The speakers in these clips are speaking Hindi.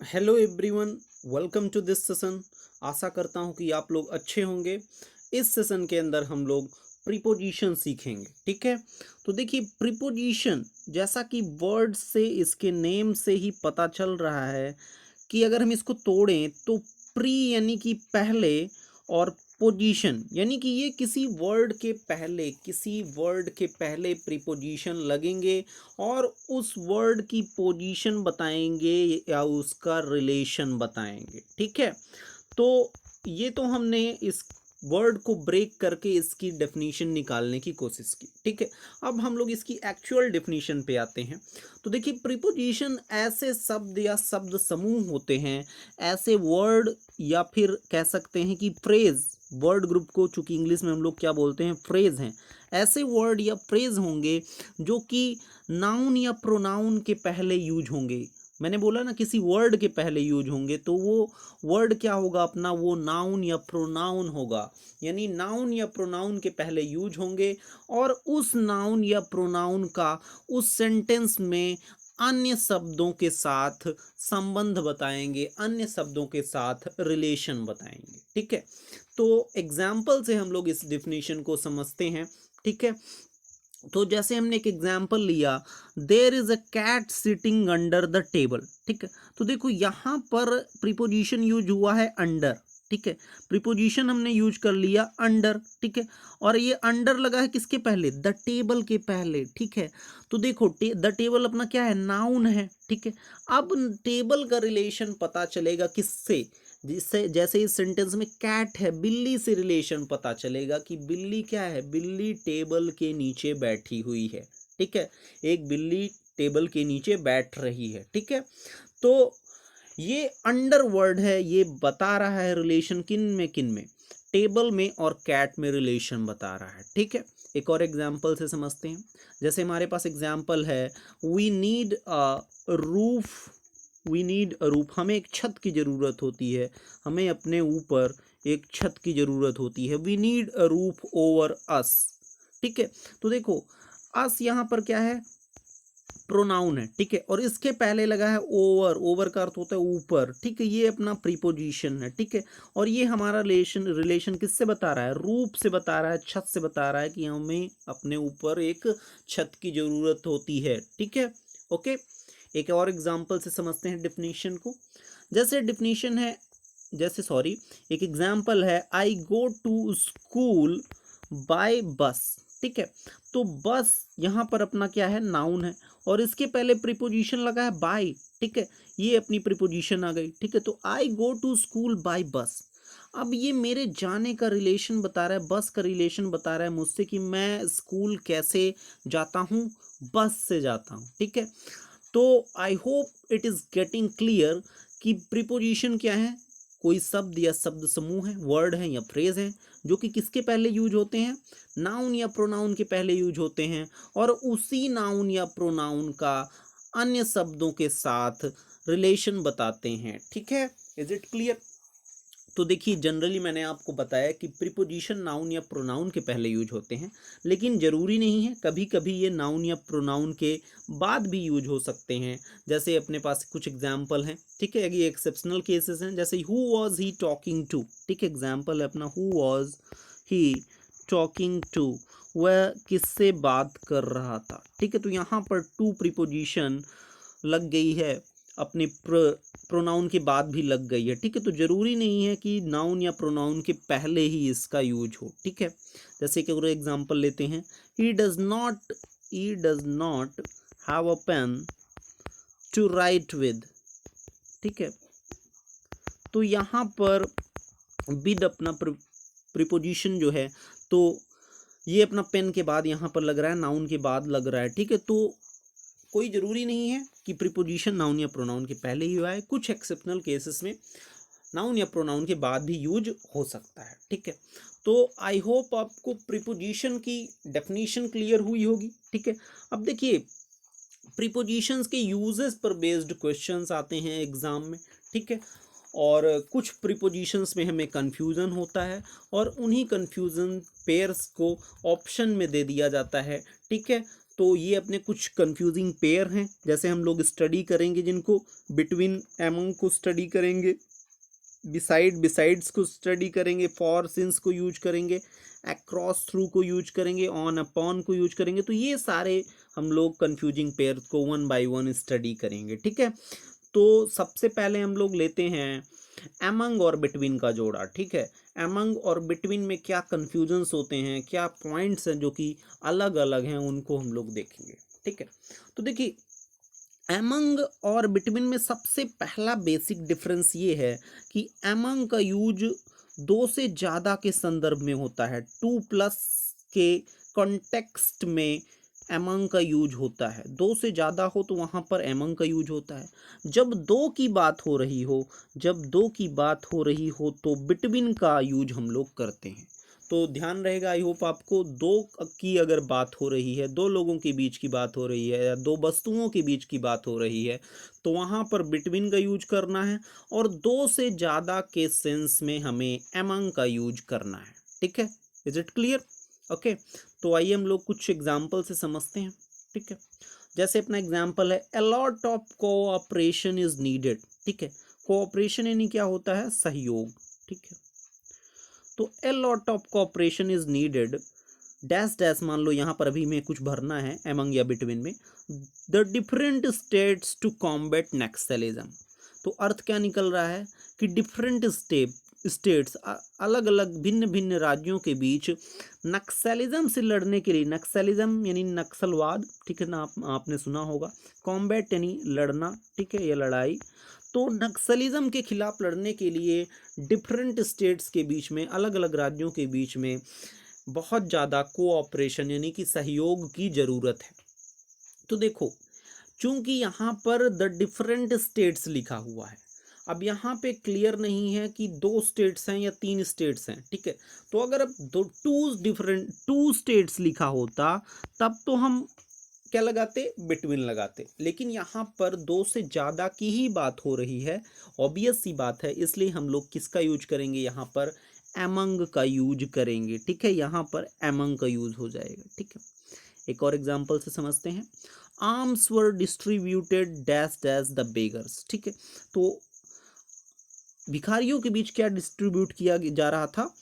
Hello everyone, welcome to this session. आशा करता हूँ कि आप लोग अच्छे होंगे। इस सेशन के अंदर हम लोग प्रीपोजिशन सीखेंगे, ठीक है। तो देखिए, प्रीपोजिशन जैसा कि वर्ड से, इसके नेम से ही पता चल रहा है कि अगर हम इसको तोड़ें तो प्री यानी कि पहले, और पोजीशन यानी कि ये किसी वर्ड के पहले प्रीपोजिशन लगेंगे और उस वर्ड की पोजीशन बताएंगे या उसका रिलेशन बताएंगे, ठीक है। तो ये तो हमने इस वर्ड को ब्रेक करके इसकी डेफिनेशन निकालने की कोशिश की, ठीक है। अब हम लोग इसकी एक्चुअल डेफिनेशन पे आते हैं। तो देखिए, प्रीपोजिशन ऐसे शब्द या शब्द समूह होते हैं, ऐसे वर्ड या फिर कह सकते हैं कि फ्रेज, वर्ड ग्रुप को चूंकि इंग्लिश में हम लोग क्या बोलते हैं, फ्रेज हैं। ऐसे वर्ड या फ्रेज होंगे जो कि नाउन या प्रोनाउन के पहले यूज होंगे। मैंने बोला ना, किसी वर्ड के पहले यूज होंगे, तो वो वर्ड क्या होगा अपना, वो नाउन या प्रोनाउन होगा। यानी नाउन या प्रोनाउन के पहले यूज होंगे और उस नाउन या प्रोनाउन का उस सेंटेंस में अन्य शब्दों के साथ संबंध बताएंगे, अन्य शब्दों के साथ रिलेशन बताएंगे, ठीक है। तो एग्जाम्पल से हम लोग इस डिफिनेशन को समझते हैं, ठीक है। तो जैसे हमने एक एग्जाम्पल लिया, there is a cat sitting under the table, ठीक है। तो देखो, यहां पर प्रीपोजिशन यूज हुआ है अंडर, ठीक है। प्रीपोजिशन हमने यूज कर लिया अंडर, ठीक है। और ये अंडर लगा है किसके पहले, द टेबल के पहले, ठीक है। तो देखो, द टेबल अपना क्या है, नाउन है, ठीक है। अब टेबल का रिलेशन पता चलेगा किससे, जिससे जैसे इस सेंटेंस में कैट है, बिल्ली से रिलेशन पता चलेगा कि बिल्ली क्या है, बिल्ली टेबल के नीचे बैठी हुई है, ठीक है। एक बिल्ली टेबल के नीचे बैठ रही है, ठीक है। तो ये अंडर वर्ड है, ये बता रहा है रिलेशन किन में, टेबल में और कैट में रिलेशन बता रहा है, ठीक है। एक और एग्जांपल से समझते हैं। जैसे हमारे पास एग्जांपल है, वी नीड अ रूफ, हमें एक छत की ज़रूरत होती है, हमें अपने ऊपर एक छत की ज़रूरत होती है। We need a roof over us, ठीक है। तो देखो, अस यहाँ पर क्या है, प्रोनाउन है, ठीक है। और इसके पहले लगा है ओवर, ओवर का अर्थ होता है ऊपर, ठीक है। ये अपना प्रीपोजिशन है, ठीक है। और ये हमारा रिलेशन किससे बता रहा है, रूप से बता रहा है, छत से बता रहा है कि हमें अपने ऊपर एक छत की जरूरत होती है, ठीक है। ओके। एक और एग्जांपल से समझते हैं डिफिनीशन को। जैसे डिफिनीशन है, जैसे सॉरी, एक एग्जांपल है, आई गो टू स्कूल बाय बस, ठीक है। तो बस यहाँ पर अपना क्या है, नाउन है, और इसके पहले प्रीपोजिशन लगा है बाय, ठीक है। ये अपनी प्रीपोजिशन आ गई, ठीक है। तो आई गो टू स्कूल बाय बस। अब ये मेरे जाने का रिलेशन बता रहा है, बस का रिलेशन बता रहा है मुझसे कि मैं स्कूल कैसे जाता हूँ, बस से जाता हूँ, ठीक है। तो I hope it is getting clear कि प्रीपोजिशन क्या है, कोई शब्द या शब्द समूह है, वर्ड है या फ्रेज है, जो कि किसके पहले यूज होते हैं, नाउन या प्रोनाउन के पहले यूज होते हैं, और उसी नाउन या प्रोनाउन का अन्य शब्दों के साथ रिलेशन बताते हैं, ठीक है। Is it clear. तो देखिए, जनरली मैंने आपको बताया कि प्रीपोजिशन नाउन या प्रोनाउन के पहले यूज होते हैं, लेकिन ज़रूरी नहीं है, कभी कभी ये नाउन या प्रोनाउन के बाद भी यूज हो सकते हैं। जैसे अपने पास कुछ एग्जाम्पल हैं, ठीक है। ये एक्सेप्शनल केसेस हैं, जैसे who was he talking to, ठीक है। एग्जाम्पल है अपना, who was he talking to, वह किससे बात कर रहा था, ठीक है। तो यहाँ पर टू प्रीपोजिशन लग गई है, अपने प्रोनाउन के बाद भी लग गई है, ठीक है। तो जरूरी नहीं है कि नाउन या प्रोनाउन के पहले ही इसका यूज हो, ठीक है। जैसे कि अगर एग्जांपल लेते हैं, he does not have a pen to write with, ठीक है। तो यहाँ पर विद अपना प्रीपोजिशन जो है, तो ये अपना पेन के बाद यहाँ पर लग रहा है, नाउन के बाद लग रहा है, ठीक है। तो कोई ज़रूरी नहीं है कि प्रीपोजिशन नाउन या प्रोनाउन के पहले ही आए, कुछ एक्सेप्शनल केसेस में नाउन या प्रोनाउन के बाद भी यूज हो सकता है, ठीक है। तो आई होप आपको प्रीपोजिशन की डेफिनेशन क्लियर हुई होगी, ठीक है। अब देखिए, प्रीपोजिशंस के यूजेस पर बेस्ड क्वेश्चंस आते हैं एग्जाम में, ठीक है। और कुछ प्रीपोजिशंस में हमें कंफ्यूजन होता है, और उन्हीं कंफ्यूजन पेयर्स को ऑप्शन में दे दिया जाता है, ठीक है। तो ये अपने कुछ कंफ्यूजिंग पेयर हैं, जैसे हम लोग स्टडी करेंगे जिनको, बिटवीन एमंग को स्टडी करेंगे, बिसाइड्स को स्टडी करेंगे, फॉर सिंस को यूज करेंगे, अक्रॉस थ्रू को यूज करेंगे, ऑन अपॉन को यूज करेंगे। तो ये सारे हम लोग कंफ्यूजिंग पेयर को वन बाय वन स्टडी करेंगे, ठीक है। तो सबसे पहले हम लोग लेते हैं एमंग और बिटवीन का जोड़ा, ठीक है। एमंग और बिटवीन में क्या कंफ्यूजन्स होते हैं, क्या पॉइंट्स हैं जो कि अलग अलग हैं, उनको हम लोग देखेंगे, ठीक है। तो देखिए, एमंग और बिटवीन में सबसे पहला बेसिक डिफरेंस ये है कि एमंग का यूज दो से ज़्यादा के संदर्भ में होता है, 2+ के कॉन्टेक्स्ट में एमंग का यूज होता है। दो से ज़्यादा हो तो वहाँ पर एमंग का यूज होता है। जब दो की बात हो रही हो, तो बिटवीन का यूज हम लोग करते हैं। तो ध्यान रहेगा, आई होप आपको, दो की अगर बात हो रही है, दो लोगों के बीच की बात हो रही है या दो वस्तुओं के बीच की बात हो रही है, तो वहाँ पर बिटवीन का यूज करना है। और दो से ज़्यादा के सेंस में हमें एमंग का यूज करना है, ठीक है। Is it clear? ओके। तो आइए हम लोग कुछ एग्जाम्पल से समझते हैं, ठीक है। जैसे अपना एग्जाम्पल है, a lot of cooperation is needed, ठीक है। कोऑपरेशन यानी क्या होता है? सहयोग, ठीक है। तो a lot of cooperation is needed, dash dash, मान लो यहाँ पर अभी में कुछ भरना है एमंग या बिटवीन में, the different states to combat Naxalism. तो अर्थ क्या निकल रहा है कि डिफरेंट स्टेट्स, अलग अलग भिन्न भिन्न राज्यों के बीच नक्सलिज्म से लड़ने के लिए, नक्सलिज्म यानी नक्सलवाद, ठीक है ना, आपने सुना होगा। कॉम्बैट यानी लड़ना, ठीक है, या लड़ाई। तो नक्सलिज्म के खिलाफ लड़ने के लिए डिफरेंट स्टेट्स के बीच में, अलग अलग राज्यों के बीच में बहुत ज़्यादा कोऑपरेशन यानी कि सहयोग की ज़रूरत है। तो देखो, चूंकि यहाँ पर द डिफरेंट स्टेट्स लिखा हुआ है, अब यहाँ पे क्लियर नहीं है कि 2 स्टेट्स हैं या 3 स्टेट्स हैं, ठीक है। तो अगर अब टू स्टेट्स लिखा होता, तब तो हम क्या लगाते? बिटवीन लगाते। लेकिन यहाँ पर 2 से ज़्यादा की ही बात हो रही है, ऑब्वियस सी बात है, इसलिए हम लोग किसका यूज करेंगे? यहाँ पर एमंग का यूज करेंगे, ठीक है। यहाँ पर एमंग का यूज हो जाएगा, ठीक है। एक और एग्जांपल से समझते हैं, arms were distributed dash dash the beggars, ठीक है। तो भिखारियों के बीच क्या डिस्ट्रीब्यूट किया जा रहा था?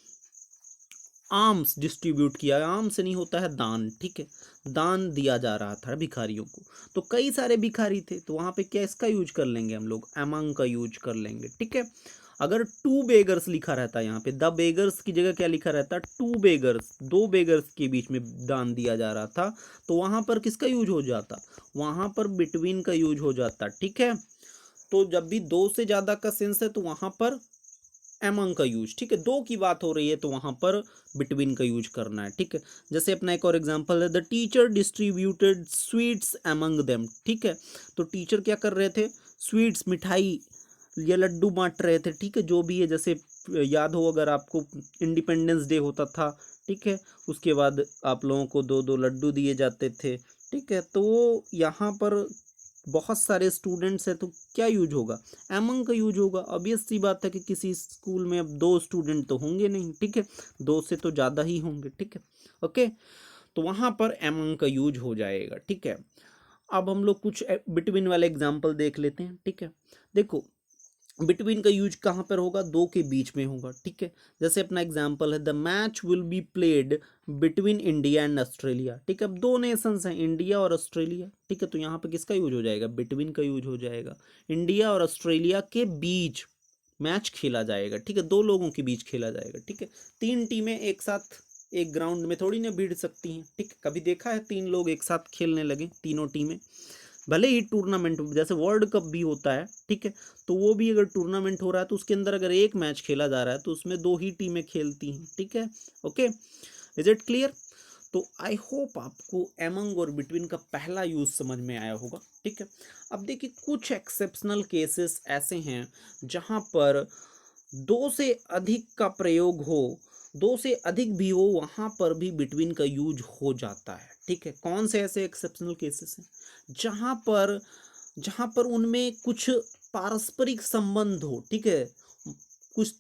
आर्म्स डिस्ट्रीब्यूट किया। आर्म से नहीं होता है दान, ठीक है, दान दिया जा रहा था भिखारियों को। तो कई सारे भिखारी थे, तो वहां पे क्या इसका यूज कर लेंगे हम लोग? एमंग का यूज कर लेंगे, ठीक है। अगर 2 बेगर्स लिखा रहता है यहाँ पे, द बेगर्स की जगह क्या लिखा रहता? 2 बेगर्स, 2 बेगर्स के बीच में दान दिया जा रहा था, तो वहां पर किसका यूज हो जाता? वहां पर बिटवीन का यूज हो जाता, ठीक है। तो जब भी 2 से ज्यादा का सेंस है, तो वहां पर एमंग का यूज, ठीक है। 2 की बात हो रही है, तो वहां पर बिटवीन का यूज करना है, ठीक है। जैसे अपना एक और एग्जांपल है, the teacher distributed sweets among them, ठीक है। तो टीचर क्या कर रहे थे? स्वीट्स, मिठाई या लड्डू बांट रहे थे, ठीक है, जो भी है। जैसे याद हो अगर आपको, इंडिपेंडेंस डे होता था, ठीक है, उसके बाद आप लोगों को 2-2 लड्डू दिए जाते थे, ठीक है। तो यहाँ पर बहुत सारे स्टूडेंट्स हैं, तो क्या यूज होगा? एमंग का यूज होगा। ऑब्वियस सी बात है कि किसी स्कूल में अब 2 स्टूडेंट तो होंगे नहीं, ठीक है, 2 से तो ज़्यादा ही होंगे, ठीक है। ओके, तो वहाँ पर एमंग का यूज हो जाएगा, ठीक है। अब हम लोग कुछ बिटवीन वाले एग्जाम्पल देख लेते हैं, ठीक है। देखो, बिटवीन का यूज कहाँ पर होगा? 2 के बीच में होगा, ठीक है। जैसे अपना एग्जांपल है, the match will be played between India and Australia, ठीक है। अब 2 नेशंस हैं, इंडिया और ऑस्ट्रेलिया, ठीक है। तो यहाँ पे किसका यूज हो जाएगा? बिटवीन का यूज हो जाएगा। इंडिया और ऑस्ट्रेलिया के बीच मैच खेला जाएगा, ठीक है, 2 लोगों के बीच खेला जाएगा, ठीक है। 3 टीमें एक साथ एक ग्राउंड में थोड़ी ना भिड़ सकती हैं, ठीक है। कभी देखा है 3 लोग एक साथ खेलने लगे, तीनों टीमें? भले ही टूर्नामेंट जैसे वर्ल्ड कप भी होता है, ठीक है, तो वो भी अगर टूर्नामेंट हो रहा है, तो उसके अंदर अगर एक मैच खेला जा रहा है, तो उसमें 2 ही टीमें खेलती हैं, ठीक है। Okay, is it clear? तो आई होप आपको एमंग और बिटवीन का पहला यूज समझ में आया होगा, ठीक है। अब देखिए, कुछ एक्सेप्शनल केसेस ऐसे हैं जहां पर 2 से अधिक का प्रयोग हो, 2 से अधिक भी हो, वहां पर भी बिटवीन का यूज हो जाता है, ठीक है। कौन से ऐसे एक्सेप्शनल केसेस हैं? जहां पर उनमें कुछ पारस्परिक संबंध हो, ठीक है, कुछ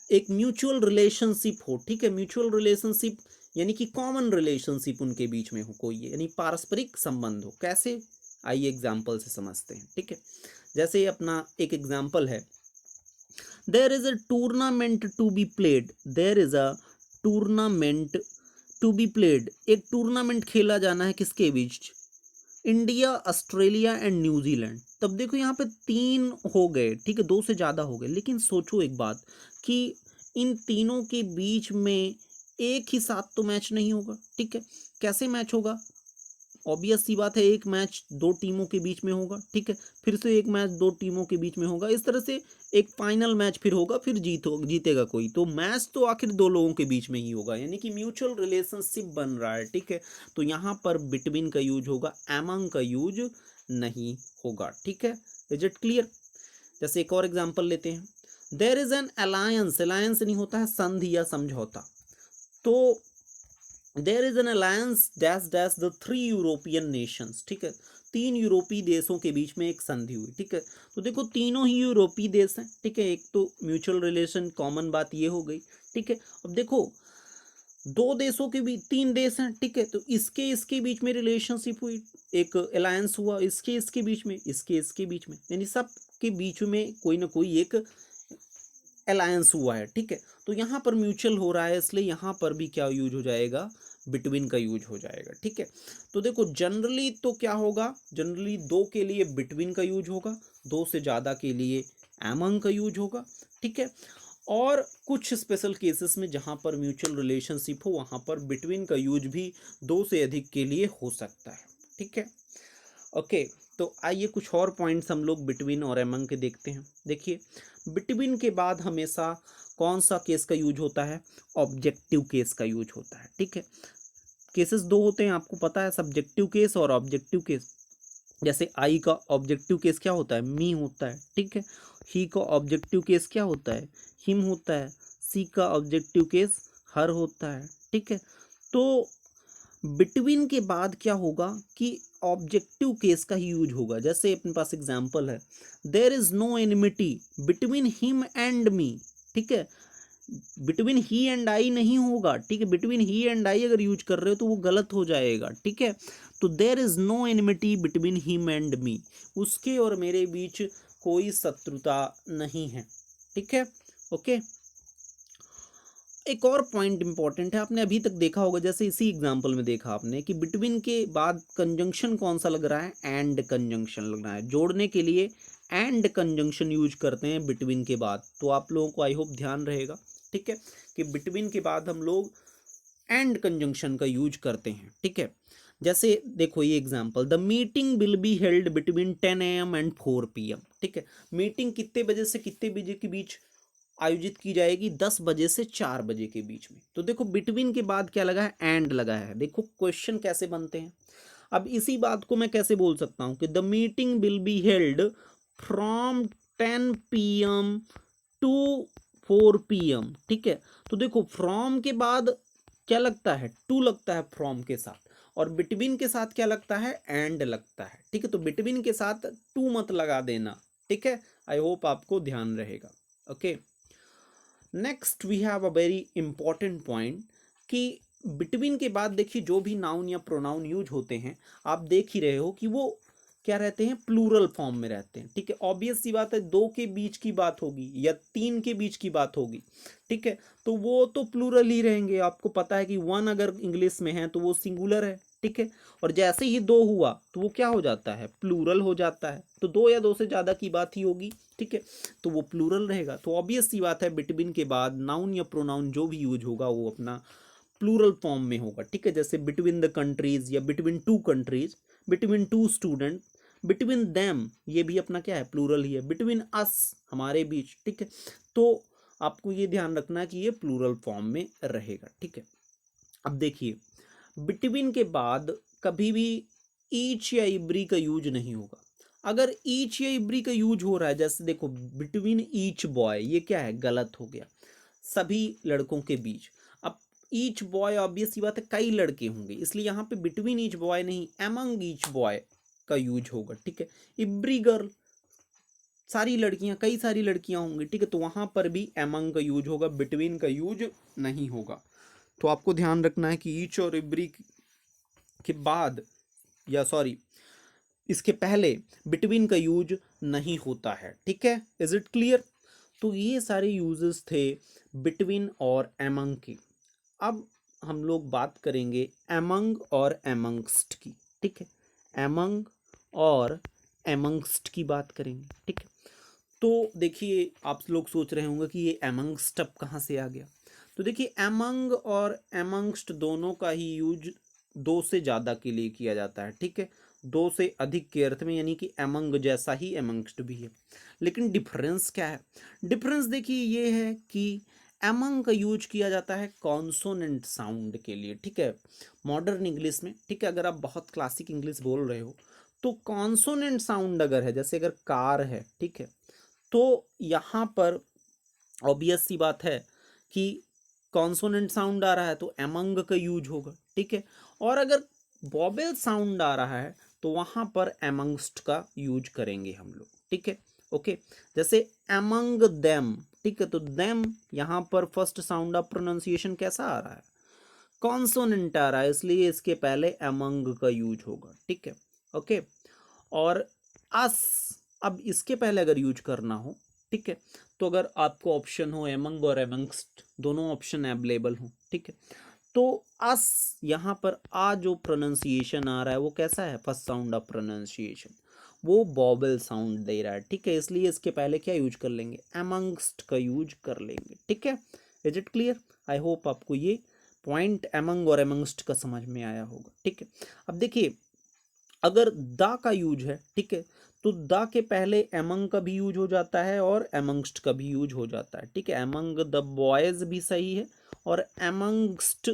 एक म्यूचुअल रिलेशनशिप हो, ठीक है। म्यूचुअल रिलेशनशिप यानी कि कॉमन रिलेशनशिप उनके बीच में हो कोई, यानी पारस्परिक संबंध हो। कैसे, आइए एग्जाम्पल से समझते हैं, ठीक है। जैसे अपना एक एग्जाम्पल है, there is a tournament to be played, there is a tournament to be played, एक टूर्नामेंट खेला जाना है किसके बीच, इंडिया, ऑस्ट्रेलिया एंड न्यूजीलैंड। तब देखो यहाँ पे 3 हो गए, ठीक है, 2 से ज़्यादा हो गए, लेकिन सोचो एक बात कि इन तीनों के बीच में एक ही साथ तो मैच नहीं होगा, ठीक है। कैसे मैच होगा, ऑब्वियस सी बात है, एक मैच 2 टीमों के बीच में होगा, ठीक है, फिर से एक मैच 2 टीमों के बीच में होगा, इस तरह से एक फाइनल मैच फिर होगा, फिर जीतेगा कोई, तो मैच तो आखिर 2 लोगों के बीच में ही होगा, यानी कि म्यूचुअल रिलेशनशिप बन रहा है, ठीक है। तो यहाँ पर बिटवीन का यूज होगा, एमंग का यूज नहीं होगा, ठीक है। Is it clear. जैसे एक और एग्जाम्पल लेते हैं, there is an alliance, alliance नहीं होता है संधि या समझौता, तो there is an alliance dash dash the 3 European nations, ठीक है, 3 यूरोपीय देशों के बीच में एक संधि हुई, ठीक है। तो देखो तीनों ही यूरोपीय देश हैं, ठीक है, एक तो म्यूचुअल रिलेशन कॉमन बात ये हो गई, ठीक है। अब देखो 2 देशों के बीच 3 देश हैं, ठीक है, तो इसके इसके बीच में रिलेशनशिप हुई, एक अलायंस हुआ, इसके इसके बीच में, इसके इसके बीच में, यानी सब के बीच में कोई ना कोई एक अलायंस हुआ है, ठीक है। तो यहाँ पर म्यूचुअल हो रहा है, इसलिए यहाँ पर भी क्या यूज हो जाएगा, बिटवीन का यूज हो जाएगा, ठीक है। तो देखो जनरली तो क्या होगा, जनरली 2 के लिए बिटवीन का यूज होगा, 2 से ज़्यादा के लिए एमंग का यूज होगा, ठीक है। और कुछ स्पेशल केसेस में जहाँ पर म्यूचुअल रिलेशनशिप हो वहाँ पर बिटवीन का यूज भी 2 से अधिक के लिए हो सकता है, ठीक है। ओके, तो आइए कुछ और पॉइंट्स हम लोग बिटवीन और एमंग के देखते हैं। देखिए बिटवीन के बाद हमेशा कौन सा केस का यूज होता है, ऑब्जेक्टिव केस का यूज होता है, ठीक है। केसेस 2 होते हैं, आपको पता है, सब्जेक्टिव केस और ऑब्जेक्टिव केस। जैसे आई का ऑब्जेक्टिव केस क्या होता है, मी होता है, ठीक है। ही का ऑब्जेक्टिव केस क्या होता है, हिम होता है। सी का ऑब्जेक्टिव केस हर होता है, ठीक है। तो बिटवीन के बाद क्या होगा कि ऑब्जेक्टिव केस का ही यूज होगा। जैसे अपने पास एग्जांपल है, there is no enmity between him and me, ठीक है, बिटवीन ही एंड आई नहीं होगा, ठीक है, बिटवीन ही एंड आई अगर यूज कर रहे हो तो वो गलत हो जाएगा, ठीक है। तो there is no enmity between him and me, उसके और मेरे बीच कोई शत्रुता नहीं है, ठीक है। ओके, एक और पॉइंट इंपॉर्टेंट है, आपने अभी तक देखा होगा, जैसे इसी एग्जांपल में देखा आपने कि बिटवीन के बाद कंजंक्शन कौन सा लग रहा है, एंड कंजंक्शन लग रहा है, जोड़ने के लिए एंड कंजंक्शन यूज करते हैं बिटवीन के बाद। तो आप लोगों को आई होप ध्यान रहेगा, ठीक है, कि बिटवीन के बाद हम लोग एंड कंजंक्शन का यूज करते हैं, ठीक है। जैसे देखो ये example, the meeting will be held between 10 AM and 4 PM, ठीक है। मीटिंग कितने बजे से कितने बजे के बीच आयोजित की जाएगी, 10 बजे से 4 बजे के बीच में। तो देखो बिटवीन के बाद क्या लगा है, एंड लगा है। देखो क्वेश्चन कैसे बनते हैं, अब इसी बात को मैं कैसे बोल सकता हूं कि the meeting will be held from 10 PM to 4 PM, ठीक है। तो देखो फ्रॉम के बाद क्या लगता है, टू लगता है फ्रॉम के साथ, और बिटवीन के साथ क्या लगता है, एंड लगता है, ठीक है। तो बिटवीन के साथ टू मत लगा देना, ठीक है। आई होप आपको ध्यान रहेगा। Okay, next we have a very important point कि बिटवीन के बाद देखिए जो भी नाउन या प्रोनाउन यूज होते हैं, आप देख ही रहे हो कि वो क्या रहते हैं, प्लूरल फॉर्म में रहते हैं, ठीक है। ऑब्वियस सी बात है, 2 के बीच की बात होगी या 3 के बीच की बात होगी, ठीक है, तो वो तो प्लूरल ही रहेंगे। आपको पता है कि 1 अगर इंग्लिश में है तो वो सिंगुलर है, ठीक है, और जैसे ही 2 हुआ तो वो क्या हो जाता है, प्लूरल हो जाता है। तो 2 या 2 से ज़्यादा की बात ही होगी, ठीक है, तो वो प्लूरल रहेगा। तो ऑब्वियस सी बात है, बिटवीन के बाद नाउन या प्रोनाउन जो भी यूज होगा वो अपना प्लूरल फॉर्म में होगा, ठीक है। जैसे बिटवीन द कंट्रीज या between 2 countries, between 2 student, between them, ये भी अपना क्या है, प्लूरल ही है। बिटवीन अस, हमारे बीच, ठीक है। तो आपको ये ध्यान रखना है कि ये प्लूरल फॉर्म में रहेगा, ठीक है। अब देखिए बिटवीन के बाद कभी भी ईच या इब्री का यूज नहीं होगा। अगर ईच या इब्री का यूज हो रहा है, जैसे देखो बिटवीन ईच बॉय, ये क्या है, गलत हो गया, सभी लड़कों के बीच। अब ईच बॉय ऑब्वियस सी बात है, कई लड़के होंगे, इसलिए यहाँ पे बिटवीन ईच बॉय नहीं, एमंग ईच बॉय का यूज होगा, ठीक है। इब्री गर्ल, सारी लड़कियां, कई सारी लड़कियां होंगी, ठीक है, तो वहां पर भी एमंग का यूज होगा, बिटवीन का यूज नहीं होगा। तो आपको ध्यान रखना है कि ईच और एवरी के बाद, या सॉरी, इसके पहले बिटवीन का यूज नहीं होता है, ठीक है। Is it clear? तो ये सारे यूजेस थे बिटवीन और एमंग की। अब हम लोग बात करेंगे एमंग और एमंगस्ट की, ठीक है। एमंग और एमंगस्ट की बात करेंगे, ठीक है। तो देखिए, आप लोग सोच रहे होंगे कि ये एमंगस्ट अब कहाँ से आ गया। तो देखिए, एमंग और एमंगस्ट दोनों का ही यूज दो से ज़्यादा के लिए किया जाता है, ठीक है। दो से अधिक के अर्थ में, यानी कि एमंग जैसा ही एमंगस्ट भी है। लेकिन डिफरेंस क्या है? डिफरेंस देखिए ये है कि एमंग का यूज किया जाता है कॉन्सोनेंट साउंड के लिए, ठीक है, मॉडर्न इंग्लिश में, ठीक है। अगर आप बहुत क्लासिक इंग्लिश बोल रहे हो तो कॉन्सोनेंट साउंड अगर है, जैसे अगर कार है, ठीक है, तो यहाँ पर ऑब्वियस सी बात है कि कॉन्सोनेंट साउंड आ रहा है तो एमंग का यूज होगा, ठीक है। और अगर वॉवेल साउंड आ रहा है तो वहां पर एमंगस्ट का यूज करेंगे हम लोग, ठीक है। ओके, जैसे एमंग देम, ठीक है, तो देम यहाँ पर फर्स्ट साउंड ऑफ प्रोनाउंसिएशन कैसा आ रहा है? कॉन्सोनेंट आ रहा है, इसलिए इसके पहले एमंग का यूज होगा, ठीक है। ओके, और अस, अब इसके पहले अगर यूज करना हो, ठीक है, तो अगर आपको ऑप्शन हो एमंग और एमंगस्ट, दोनों ऑप्शन अवेलेबल हो, ठीक है, तो अस यहाँ पर आ जो प्रोनाउंसिएशन आ रहा है वो कैसा है? फर्स्ट साउंड ऑफ प्रोनाउंसिएशन वो वॉवेल साउंड दे रहा है, ठीक है, इसलिए इसके पहले क्या यूज कर लेंगे? एमंगस्ट का यूज कर लेंगे, ठीक है। Is it clear? I hope आपको ये पॉइंट एमंग और एमंगस्ट का समझ में आया होगा, ठीक है। अब देखिए, अगर द का यूज है, ठीक है, तो द के पहले एमंग का भी यूज हो जाता है और एमंगस्ट का भी यूज हो जाता है, ठीक है। एमंग द बॉयज भी सही है और एमंगस्ट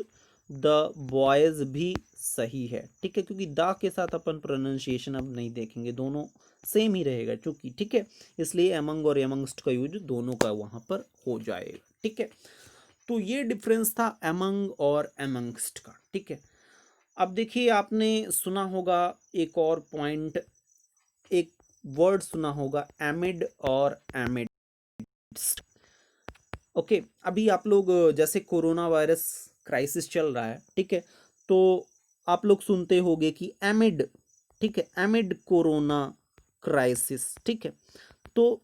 द बॉयज भी सही है, ठीक है, क्योंकि द के साथ अपन प्रोनाउंसिएशन अब नहीं देखेंगे, दोनों सेम ही रहेगा चूंकि, ठीक है, इसलिए एमंग और एमंगस्ट का यूज दोनों का वहां पर हो जाएगा, ठीक है। तो ये डिफरेंस था एमंग और एमंगस्ट का, ठीक है। अब देखिए, आपने सुना होगा एक और पॉइंट, एक वर्ड सुना होगा एमिड और एमिडस्ट। ओके, अभी आप लोग जैसे कोरोना वायरस क्राइसिस चल रहा है, ठीक है, तो आप लोग सुनते होंगे कि एमिड, ठीक है, एमिड कोरोना क्राइसिस, ठीक है। तो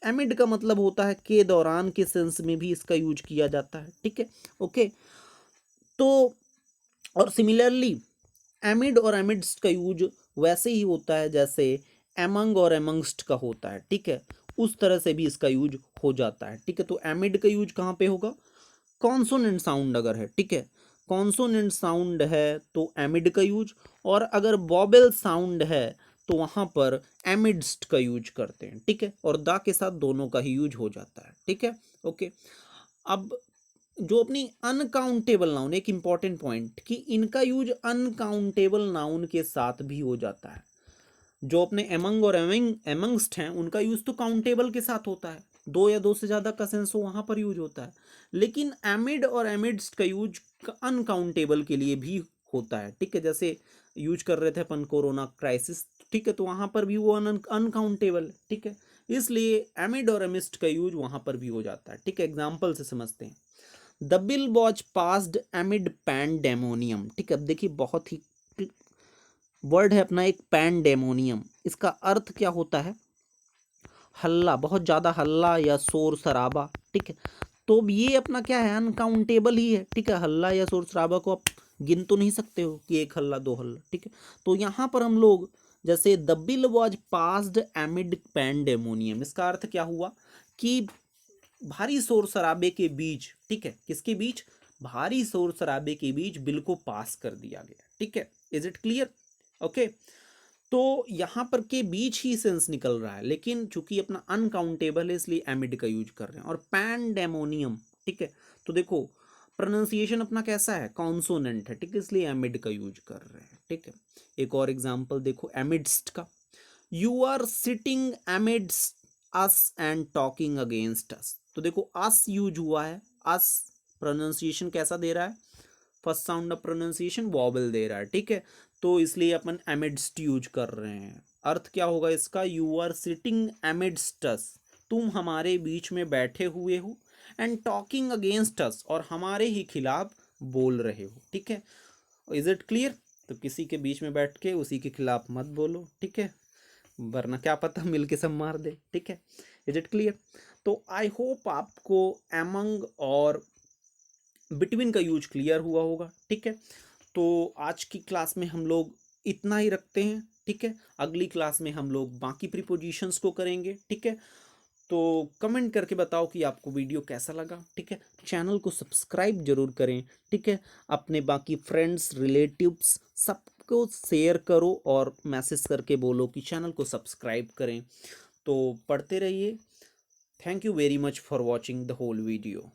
एमिड का मतलब होता है के दौरान के सेंस में भी इसका यूज किया जाता है, ठीक है। ओके, तो और सिमिलरली एमिड और एमिडस्ट का यूज वैसे ही होता है जैसे एमंग और एमंगस्ट का होता है, ठीक है, उस तरह से भी इसका यूज हो जाता है, ठीक है। तो एमिड का यूज कहाँ पे होगा? कॉन्सोनेंट साउंड अगर है, ठीक है, कॉन्सोनेंट साउंड है तो एमिड का यूज, और अगर वॉवेल साउंड है तो वहां पर एमिडस्ट का यूज करते हैं, ठीक है, और दा के साथ दोनों का ही यूज हो जाता है, ठीक है। ओके, अब जो अपनी अनकाउंटेबल नाउन, एक इंपॉर्टेंट पॉइंट कि इनका यूज अनकाउंटेबल नाउन के साथ भी हो जाता है। जो अपने एमंग और एमंगस्ट हैं उनका यूज तो काउंटेबल के साथ होता है, दो या दो से ज्यादा का सेंस हो वहां पर यूज होता है, लेकिन एमिड और एमिड्स का यूज अनकाउंटेबल के लिए भी होता है, ठीक है। जैसे यूज कर रहे थे अपन कोरोना क्राइसिस, ठीक है, तो वहां पर भी वो अनकाउंटेबल, ठीक है, इसलिए एमिड और एमिस्ट का यूज वहां पर भी हो जाता है, ठीक है। एग्जाम्पल से समझते हैं। The bill was passed एमिड pandemonium, ठीक है। अब देखिए, बहुत ही वर्ड है अपना एक पैंडेमोनियम, इसका अर्थ क्या होता है? हल्ला, बहुत ज्यादा हल्ला या शोर शराबा, ठीक है। तो अब ये अपना क्या है? अनकाउंटेबल ही है, ठीक है। हल्ला या शोर शराबा को आप गिन तो नहीं सकते हो कि एक हल्ला दो हल्ला, ठीक है। तो यहाँ पर हम लोग जैसे the bill was passed एमिड pandemonium, इसका अर्थ क्या हुआ कि भारी शोर शराबे के बीच, ठीक है, किसके बीच? भारी शोर शराबे के बीच बिल को पास कर दिया गया, ठीक है। Is it clear? ओके, तो यहां पर के बीच ही सेंस निकल रहा है, लेकिन चूंकि अपना अनकाउंटेबल है इसलिए एमिड का यूज कर रहे हैं। और पैंडेमोनियम, ठीक है, तो देखो प्रोनाउंसिएशन अपना कैसा है? कॉन्सोनेंट है, ठीक है, इसलिए एमिड का यूज कर रहे हैं, ठीक है। एक और एग्जांपल देखो एमिडस्ट का। You are sitting amidst us and talking against us, तो देखो अस यूज हुआ है, अस प्रोनाउंसिएशन कैसा दे रहा है? First sound of pronunciation vowel दे रहा है, ठीक है, तो इसलिए अपन एमिडस्ट यूज कर रहे हैं। अर्थ क्या होगा इसका? यू आर सिटिंग एमिडस्ट अस, तुम हमारे बीच में बैठे हुए हो, एंड टॉकिंग अगेंस्ट अस, और हमारे ही खिलाफ बोल रहे हो, ठीक है। Is it clear? तो किसी के बीच में बैठ के उसी के खिलाफ मत बोलो, ठीक है, वरना क्या पता मिल के सब मार दे, ठीक है। Is it clear? तो आई होप आपको एमंग और बिटवीन का यूज क्लियर हुआ होगा, ठीक है। तो आज की क्लास में हम लोग इतना ही रखते हैं, ठीक है। अगली क्लास में हम लोग बाकी प्रीपोजिशंस को करेंगे, ठीक है। तो कमेंट करके बताओ कि आपको वीडियो कैसा लगा, ठीक है। चैनल को सब्सक्राइब जरूर करें, ठीक है। अपने बाकी फ्रेंड्स, रिलेटिव्स सबको शेयर करो और मैसेज करके बोलो कि चैनल को सब्सक्राइब करें। तो पढ़ते रहिए। Thank you very much for watching the whole video.